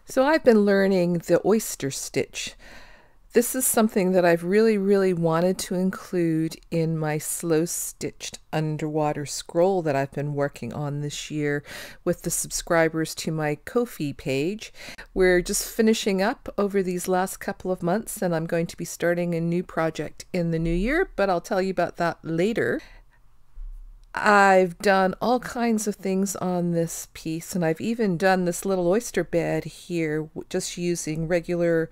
So I've been learning the oyster stitch. This is something that I've really wanted to include in my slow stitched underwater scroll that I've been working on this year with the subscribers to my Ko-fi page. We're just finishing up over these last couple of months, and I'm going to be starting a new project in the new year, but I'll tell you about that later. I've done all kinds of things on this piece, and I've even done this little oyster bed here just using regular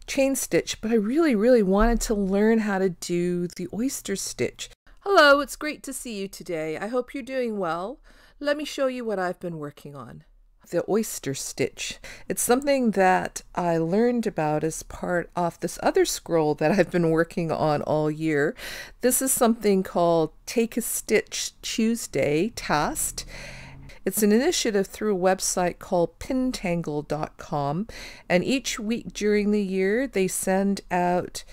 chain stitch, but I really wanted to learn how to do the oyster stitch. Hello, it's great to see you today. I hope you're doing well. Let me show you what I've been working on. The oyster stitch. It's something that I learned about as part of this other scroll that I've been working on all year. This is something called Take a Stitch Tuesday task. It's an initiative through a website called pintangle.com, and each week during the year they send out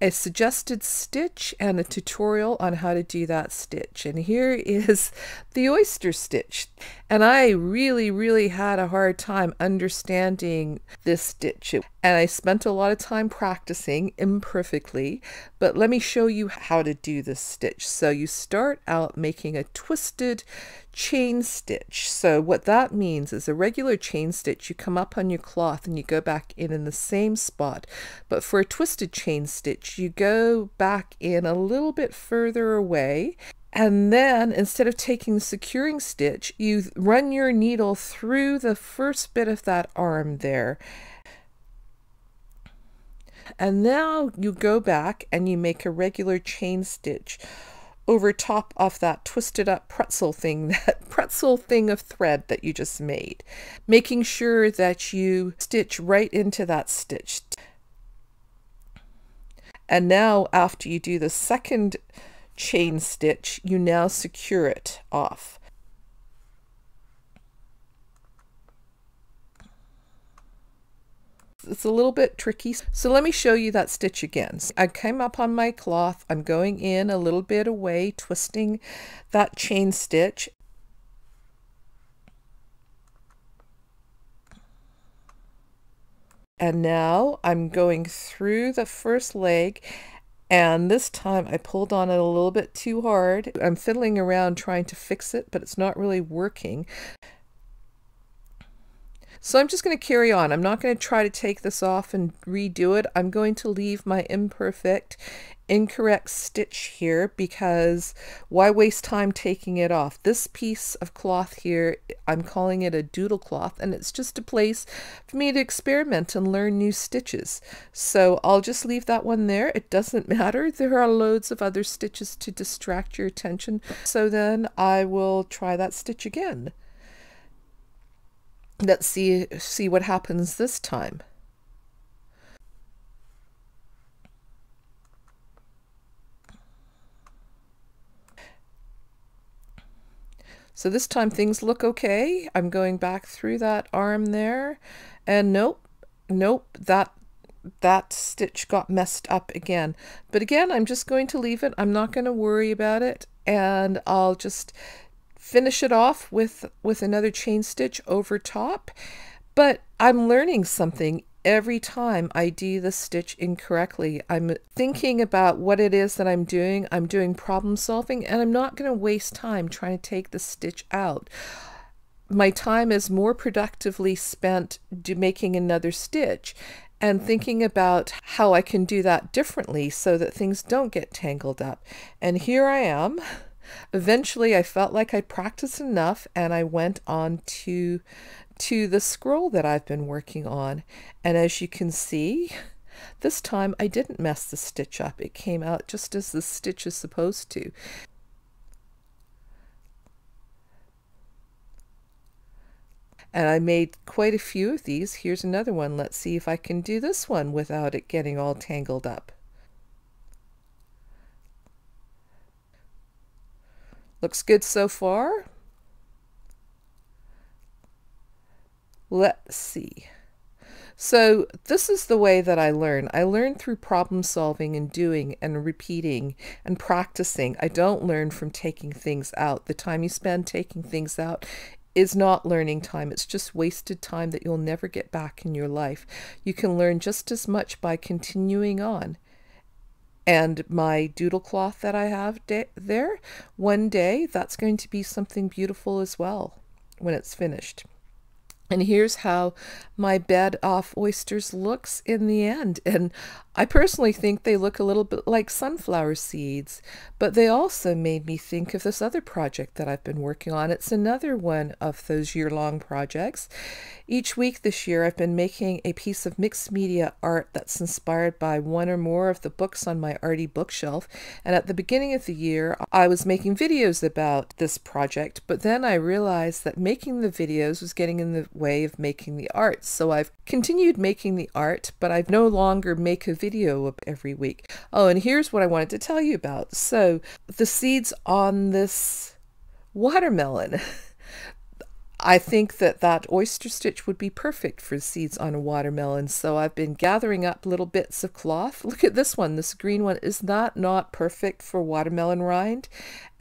a suggested stitch and a tutorial on how to do that stitch. And here is the oyster stitch. And I really had a hard time understanding this stitch. And I spent a lot of time practicing imperfectly, but let me show you how to do this stitch. So you start out making a twisted chain stitch. So what that means is a regular chain stitch, you come up on your cloth and you go back in the same spot. But for a twisted chain stitch, you go back in a little bit further away. And then instead of taking the securing stitch, you run your needle through the first bit of that arm there. And now you go back and you make a regular chain stitch over top of that twisted up pretzel thing, that pretzel thing of thread that you just made, making sure that you stitch right into that stitch. And now after you do the second chain stitch, you now secure it off. It's a little bit tricky, so let me show you that stitch again. I came up on my cloth, I'm going in a little bit away, twisting that chain stitch. And now I'm going through the first leg, and this time I pulled on it a little bit too hard. I'm fiddling around trying to fix it, but it's not really working. So I'm just going to carry on. I'm not going to try to take this off and redo it. I'm going to leave my incorrect stitch here, because why waste time taking it off? This piece of cloth here, I'm calling it a doodle cloth, and it's just a place for me to experiment and learn new stitches. So I'll just leave that one there. It doesn't matter. There are loads of other stitches to distract your attention. So then I will try that stitch again. Let's see what happens this time. So this time things look okay. I'm going back through that arm there, and nope, that stitch got messed up again. But again, I'm just going to leave it. I'm not going to worry about it, and I'll just finish it off with another chain stitch over top. But I'm learning something every time I do the stitch incorrectly. I'm thinking about what it is that I'm doing. I'm doing problem solving, and I'm not going to waste time trying to take the stitch out. My time is more productively spent making another stitch and thinking about how I can do that differently so that things don't get tangled up. And here I am. Eventually I felt like I practiced enough, and I went on to the scroll that I've been working on. And as you can see, this time I didn't mess the stitch up. It came out just as the stitch is supposed to. And I made quite a few of these. Here's another one. Let's see if I can do this one without it getting all tangled up. Looks good so far. Let's see. So this is the way that I learn. I learn through problem solving and doing and repeating and practicing. I don't learn from taking things out. The time you spend taking things out is not learning time. It's just wasted time that you'll never get back in your life. You can learn just as much by continuing on. And my doodle cloth that I have there, one day that's going to be something beautiful as well when it's finished. And here's how my bed of oysters looks in the end. And I personally think they look a little bit like sunflower seeds, but they also made me think of this other project that I've been working on. It's another one of those year-long projects. Each week this year, I've been making a piece of mixed media art that's inspired by one or more of the books on my arty bookshelf. And at the beginning of the year, I was making videos about this project, but then I realized that making the videos was getting in the way of making the art. So I've continued making the art, but I no longer make a video up every week. Oh, and here's what I wanted to tell you about. So the seeds on this watermelon. I think that that oyster stitch would be perfect for seeds on a watermelon. So I've been gathering up little bits of cloth. Look at this one. This green one is not perfect for watermelon rind.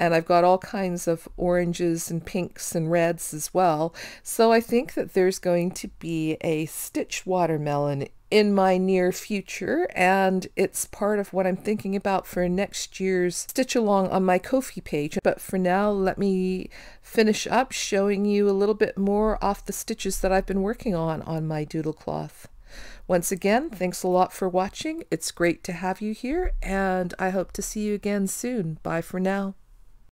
And I've got all kinds of oranges and pinks and reds as well. So I think that there's going to be a stitch watermelon in my near future, and it's part of what I'm thinking about for next year's stitch along on my Ko-fi page. But for now, let me finish up showing you a little bit more off the stitches that I've been working on my doodle cloth. Once again, thanks a lot for watching. It's great to have you here, and I hope to see you again soon. Bye for now.